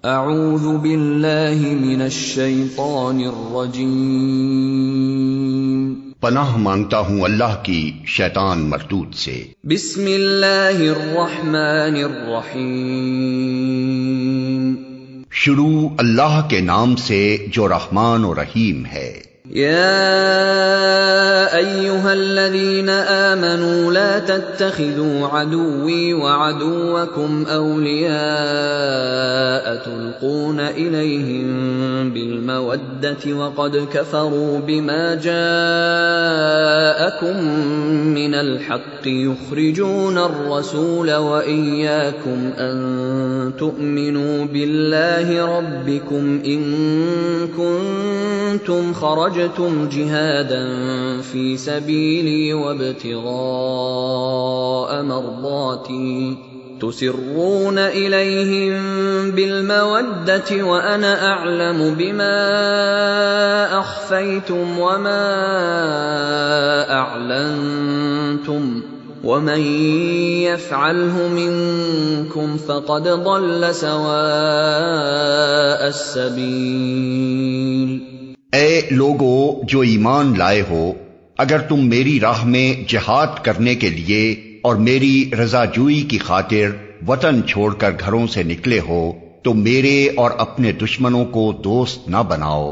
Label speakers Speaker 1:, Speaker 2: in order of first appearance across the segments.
Speaker 1: اعوذ باللہ من الشیطان الرجیم،
Speaker 2: پناہ مانگتا ہوں اللہ کی شیطان مردود سے۔
Speaker 1: بسم اللہ الرحمن الرحیم،
Speaker 2: شروع اللہ کے نام سے جو رحمان و رحیم ہے۔
Speaker 1: یا ایھا الذین آمنوا لا تتخذوا عدوی وعدوکم اولیاء تلقون الیہم بالمودۃ وقد کفروا بما جاءکم من الحق یخرجون الرسول وإیاکم ان تؤمنوا باللہ ربکم ان کنتم خرجتم جہادا فی سبیلی وابتغاء مرضاتی تسرون الیہم بالمودۃ وانا اعلم بما اخفیتم وما اعلنتم ومن يفعله منكم فقد ضل سواء السبيل۔
Speaker 2: اے لوگو جو ایمان لائے ہو، اگر تم میری راہ میں جہاد کرنے کے لیے اور میری رضا جوئی کی خاطر وطن چھوڑ کر گھروں سے نکلے ہو تو میرے اور اپنے دشمنوں کو دوست نہ بناؤ۔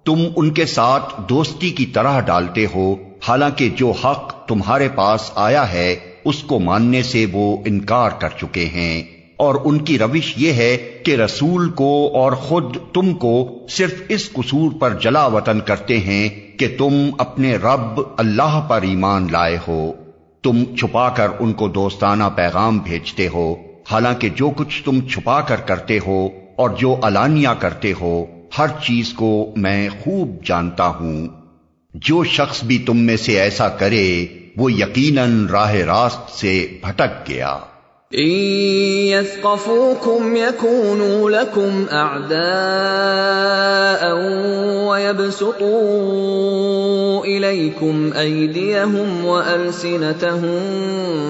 Speaker 2: تم ان کے ساتھ دوستی کی طرح ڈالتے ہو، حالانکہ جو حق تمہارے پاس آیا ہے اس کو ماننے سے وہ انکار کر چکے ہیں، اور ان کی روش یہ ہے کہ رسول کو اور خود تم کو صرف اس قصور پر جلا وطن کرتے ہیں کہ تم اپنے رب اللہ پر ایمان لائے ہو۔ تم چھپا کر ان کو دوستانہ پیغام بھیجتے ہو، حالانکہ جو کچھ تم چھپا کر کرتے ہو اور جو علانیہ کرتے ہو ہر چیز کو میں خوب جانتا ہوں۔ جو شخص بھی تم میں سے ایسا کرے وہ یقیناً راہ راست سے بھٹک گیا۔
Speaker 1: ان يثقفوكم يكونوا لكم اعداء ويبسطوا اليكم ايديهم والسنتهم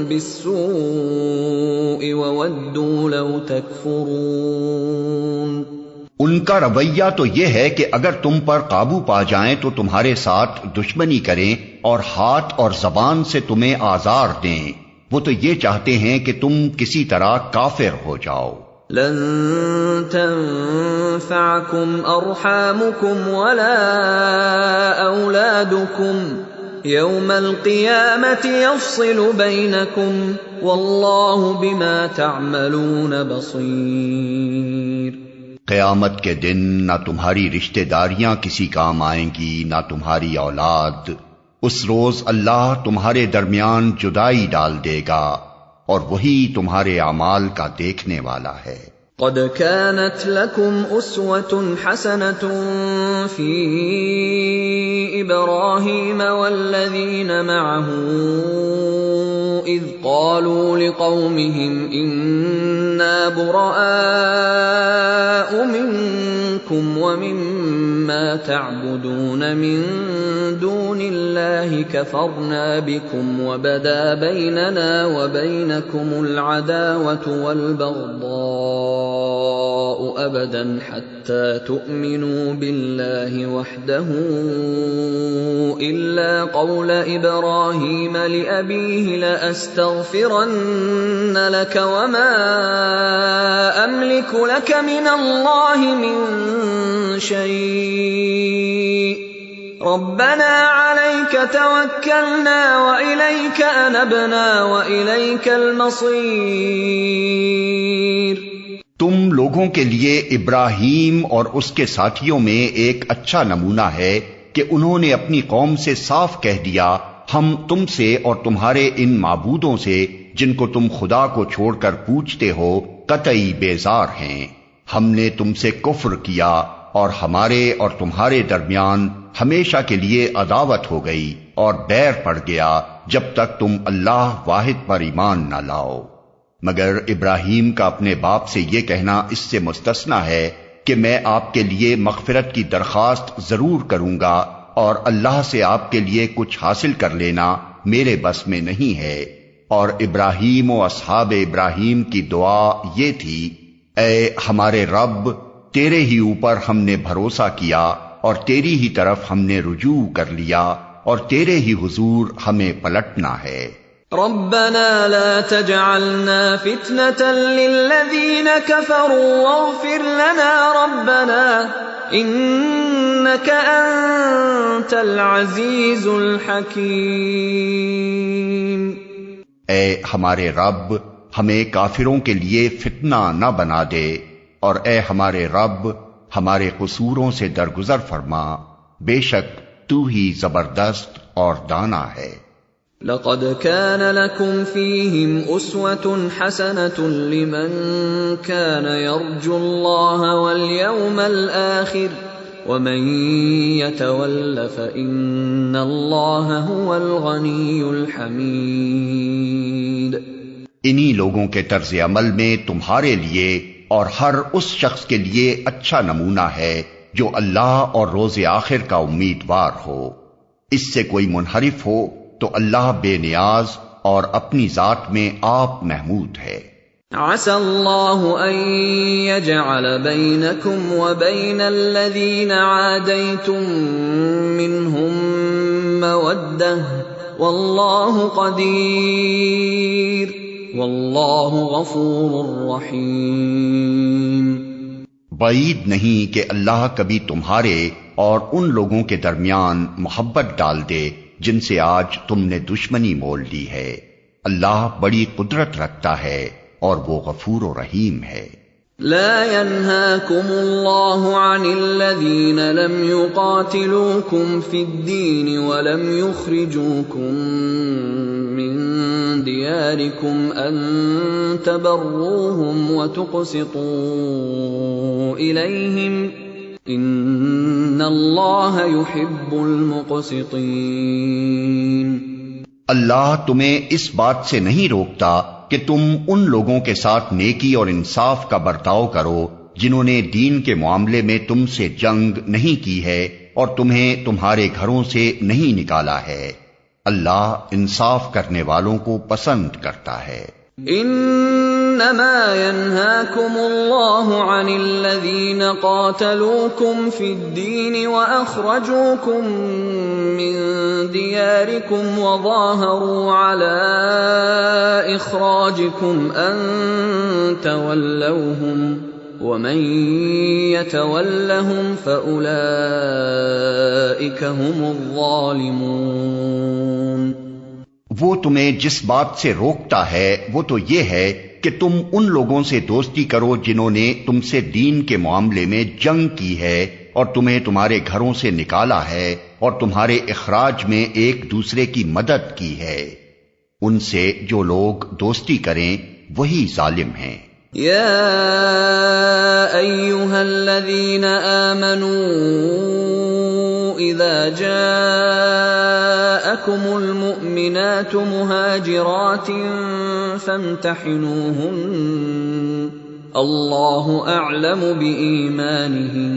Speaker 1: بالسوء وودوا لو تكفرون۔
Speaker 2: ان کا رویہ تو یہ ہے کہ اگر تم پر قابو پا جائیں تو تمہارے ساتھ دشمنی کریں اور ہاتھ اور زبان سے تمہیں آزار دیں۔ وہ تو یہ چاہتے ہیں کہ تم کسی طرح کافر ہو جاؤ۔
Speaker 1: لن تنفعكم ارحامكم ولا اولادكم يوم القيامة يفصل بينكم والله بما تعملون بصير۔
Speaker 2: قیامت کے دن نہ تمہاری رشتہ داریاں کسی کام آئیں گی نہ تمہاری اولاد۔ اس روز اللہ تمہارے درمیان جدائی ڈال دے گا اور وہی تمہارے اعمال کا دیکھنے والا ہے۔
Speaker 1: قد كانت لكم أسوة حسنة في إبراهيم والذين معه إذ قالوا لقومهم إنا براء منكم ومما تعبدون من دون الله كفرنا بكم وبدا بيننا وبينكم العداوة والبغضاء أبدا حتى تؤمنوا بالله وحده إلا قول إبراهيم لأبيه لأستغفرن لك وما أملك لك من الله من شيء ربنا عليك توكلنا وإليك أنبنا وإليك المصير۔
Speaker 2: تم لوگوں کے لیے ابراہیم اور اس کے ساتھیوں میں ایک اچھا نمونہ ہے کہ انہوں نے اپنی قوم سے صاف کہہ دیا، ہم تم سے اور تمہارے ان معبودوں سے جن کو تم خدا کو چھوڑ کر پوجتے ہو قطعی بیزار ہیں۔ ہم نے تم سے کفر کیا اور ہمارے اور تمہارے درمیان ہمیشہ کے لیے عداوت ہو گئی اور بیر پڑ گیا جب تک تم اللہ واحد پر ایمان نہ لاؤ۔ مگر ابراہیم کا اپنے باپ سے یہ کہنا اس سے مستثنا ہے کہ میں آپ کے لیے مغفرت کی درخواست ضرور کروں گا اور اللہ سے آپ کے لیے کچھ حاصل کر لینا میرے بس میں نہیں ہے۔ اور ابراہیم و اصحاب ابراہیم کی دعا یہ تھی، اے ہمارے رب، تیرے ہی اوپر ہم نے بھروسہ کیا اور تیری ہی طرف ہم نے رجوع کر لیا اور تیرے ہی حضور ہمیں پلٹنا ہے۔
Speaker 1: ربنا لا تجعلنا فتنة للذين كفروا واغفر لنا ربنا انك انت العزيز الحكيم۔
Speaker 2: اے ہمارے رب، ہمیں کافروں کے لیے فتنہ نہ بنا دے، اور اے ہمارے رب ہمارے قصوروں سے درگزر فرما، بے شک تو ہی زبردست اور دانا ہے۔
Speaker 1: لقد كان لكم فيهم أسوة حسنة لمن كان يرجو الله واليوم الآخر ومن يتول فإن الله هو الغني الحميد۔
Speaker 2: انہی لوگوں کے طرز عمل میں تمہارے لیے اور ہر اس شخص کے لیے اچھا نمونہ ہے جو اللہ اور روز آخر کا امیدوار ہو۔ اس سے کوئی منحرف ہو تو اللہ بے نیاز اور اپنی ذات میں آپ محمود ہے۔
Speaker 1: عسى الله أن يجعل بينكم وبين الذين عاديتم منهم مودة والله قدير والله غفور رحيم۔
Speaker 2: بعید نہیں کہ اللہ کبھی تمہارے اور ان لوگوں کے درمیان محبت ڈال دے جن سے آج تم نے دشمنی مول لی ہے۔ اللہ بڑی قدرت رکھتا ہے اور وہ غفور و رحیم ہے۔
Speaker 1: لا ينهاكم الله عن الذين لم يقاتلوكم في الدين ولم يخرجوكم من دياركم أن تبروهم وتقسطوا إليهم ان اللہ يحب المقسطین۔
Speaker 2: اللہ تمہیں اس بات سے نہیں روکتا کہ تم ان لوگوں کے ساتھ نیکی اور انصاف کا برتاؤ کرو جنہوں نے دین کے معاملے میں تم سے جنگ نہیں کی ہے اور تمہیں تمہارے گھروں سے نہیں نکالا ہے۔ اللہ انصاف کرنے والوں کو پسند کرتا ہے۔
Speaker 1: انما ينهاكم الله عن الذين قاتلوكم في الدين واخرجوكم من دياركم وظاهروا على اخراجكم ان تولوهم ومن يتولهم فاولئك هم الظالمون۔
Speaker 2: وہ تمہیں جس بات سے روکتا ہے وہ تو یہ ہے کہ تم ان لوگوں سے دوستی کرو جنہوں نے تم سے دین کے معاملے میں جنگ کی ہے اور تمہیں تمہارے گھروں سے نکالا ہے اور تمہارے اخراج میں ایک دوسرے کی مدد کی ہے۔ ان سے جو لوگ دوستی کریں وہی ظالم ہیں۔
Speaker 1: یا ایھا الذین آمنوا اذا جاءکم المؤمنات مہاجرات فامتحنوہن اللہ اعلم بإیمانہن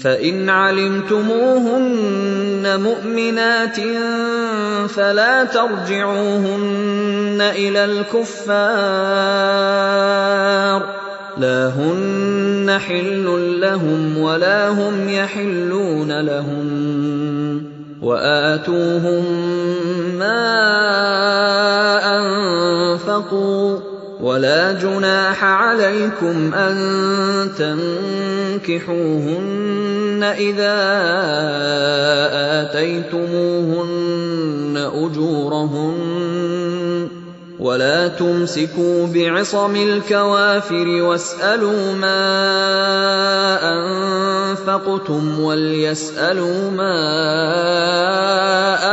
Speaker 1: فإن علمتموهن مؤمنات فلا ترجعوهن إلى الكفار لا هن حل لهم ولا هم يحلون لهم وآتوهم ما أنفقوا ولا جناح عليكم أن تنكحوهن إذا آتيتموهن أجورهن ولا تمسكوا بعصم الكوافر واسألوا ما أنفقتم وليسألوا ما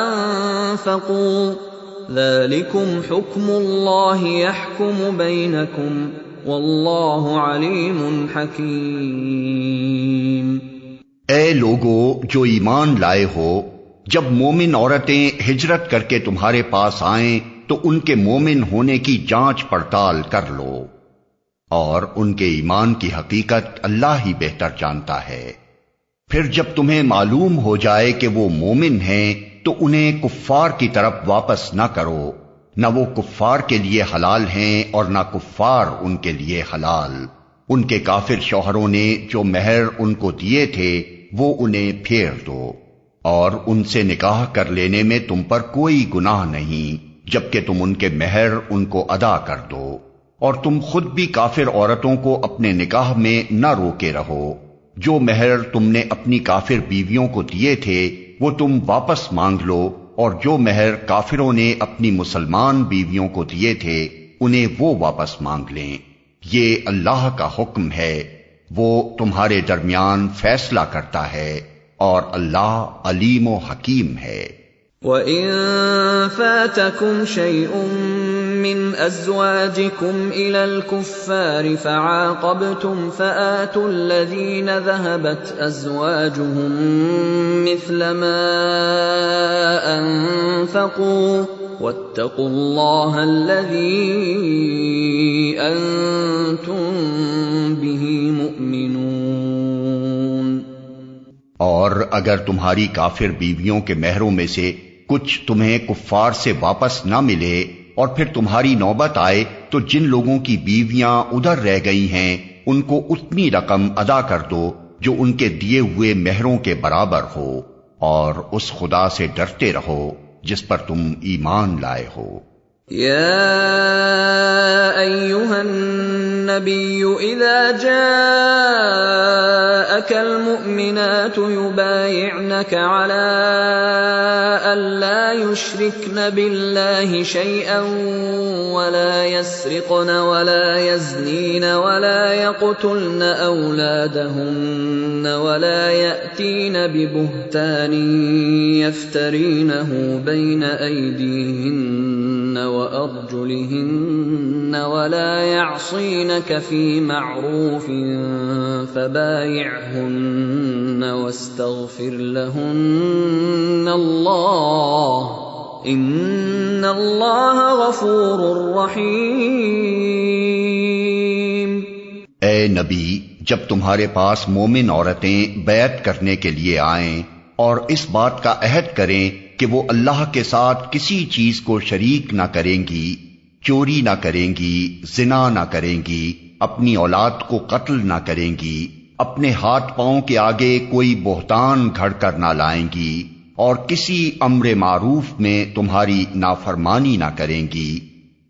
Speaker 1: أنفقوا ذلكم حكم الله يحكم بينكم والله عليم حكيم۔
Speaker 2: اے لوگو جو ایمان لائے ہو، جب مومن عورتیں ہجرت کر کے تمہارے پاس آئیں تو ان کے مومن ہونے کی جانچ پڑتال کر لو، اور ان کے ایمان کی حقیقت اللہ ہی بہتر جانتا ہے۔ پھر جب تمہیں معلوم ہو جائے کہ وہ مومن ہیں تو انہیں کفار کی طرف واپس نہ کرو، نہ وہ کفار کے لیے حلال ہیں اور نہ کفار ان کے لیے حلال، ان کے کافر شوہروں نے جو مہر ان کو دیے تھے وہ انہیں پھیر دو، اور ان سے نکاح کر لینے میں تم پر کوئی گناہ نہیں جبکہ تم ان کے مہر ان کو ادا کر دو، اور تم خود بھی کافر عورتوں کو اپنے نکاح میں نہ روکے رہو۔ جو مہر تم نے اپنی کافر بیویوں کو دیے تھے وہ تم واپس مانگ لو، اور جو مہر کافروں نے اپنی مسلمان بیویوں کو دیے تھے انہیں وہ واپس مانگ لیں۔ یہ اللہ کا حکم ہے، وہ تمہارے درمیان فیصلہ کرتا ہے، اور اللہ علیم و حکیم ہے۔
Speaker 1: وَإِن فَاتَكُمْ شَيْءٌ مِّنْ أَزْوَاجِكُمْ إِلَى الْكُفَّارِ فَعَاقَبْتُمْ فَآتُوا الَّذِينَ ذَهَبَتْ أَزْوَاجُهُم مِّثْلَ مَا أَنفَقُوا وَاتَّقُوا اللَّهَ الَّذِي أَنتُم بِهِ مُؤْمِنُونَ۔
Speaker 2: اور اگر تمہاری کافر بیویوں کے مہروں میں سے کچھ تمہیں کفار سے واپس نہ ملے اور پھر تمہاری نوبت آئے تو جن لوگوں کی بیویاں ادھر رہ گئی ہیں ان کو اتنی رقم ادا کر دو جو ان کے دیے ہوئے مہروں کے برابر ہو، اور اس خدا سے ڈرتے رہو جس پر تم ایمان لائے ہو۔
Speaker 1: یا ایھا النبی اذا جاءک المؤمنات یبایعنک علی الا یشرکن باللہ شیئا ولا يسرقن ولا يزنین ولا يقتلن اولادهن ولا یأتین ببہتان یفترینہ بین ایدیہن وأرجلهن ولا يعصينك في معروف فبايعهن واستغفر لهن الله إن الله غفور رحيم۔
Speaker 2: اے نبی، جب تمہارے پاس مومن عورتیں بیعت کرنے کے لیے آئیں اور اس بات کا عہد کریں کہ وہ اللہ کے ساتھ کسی چیز کو شریک نہ کریں گی، چوری نہ کریں گی، زنا نہ کریں گی، اپنی اولاد کو قتل نہ کریں گی، اپنے ہاتھ پاؤں کے آگے کوئی بہتان گھڑ کر نہ لائیں گی، اور کسی امر معروف میں تمہاری نافرمانی نہ کریں گی،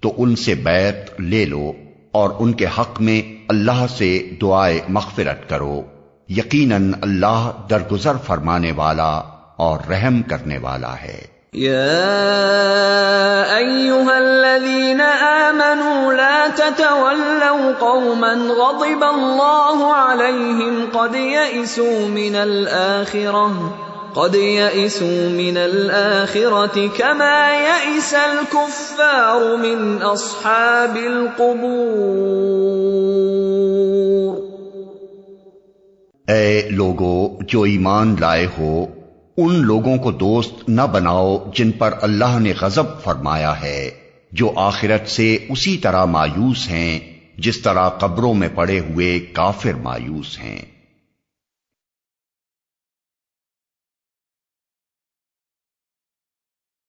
Speaker 2: تو ان سے بیعت لے لو اور ان کے حق میں اللہ سے دعائے مغفرت کرو، یقیناً اللہ درگزر فرمانے والا اور رحم کرنے والا ہے۔
Speaker 1: یا ایھا الذین آمنوا لا تتولوا قوما غضب اللہ علیہم قد یئسوا من الآخرة كما یئس الكفار من اصحاب القبور۔
Speaker 2: اے لوگو جو ایمان لائے ہو، ان لوگوں کو دوست نہ بناؤ جن پر اللہ نے غضب فرمایا ہے، جو آخرت سے اسی طرح مایوس ہیں جس طرح قبروں میں پڑے ہوئے کافر مایوس ہیں۔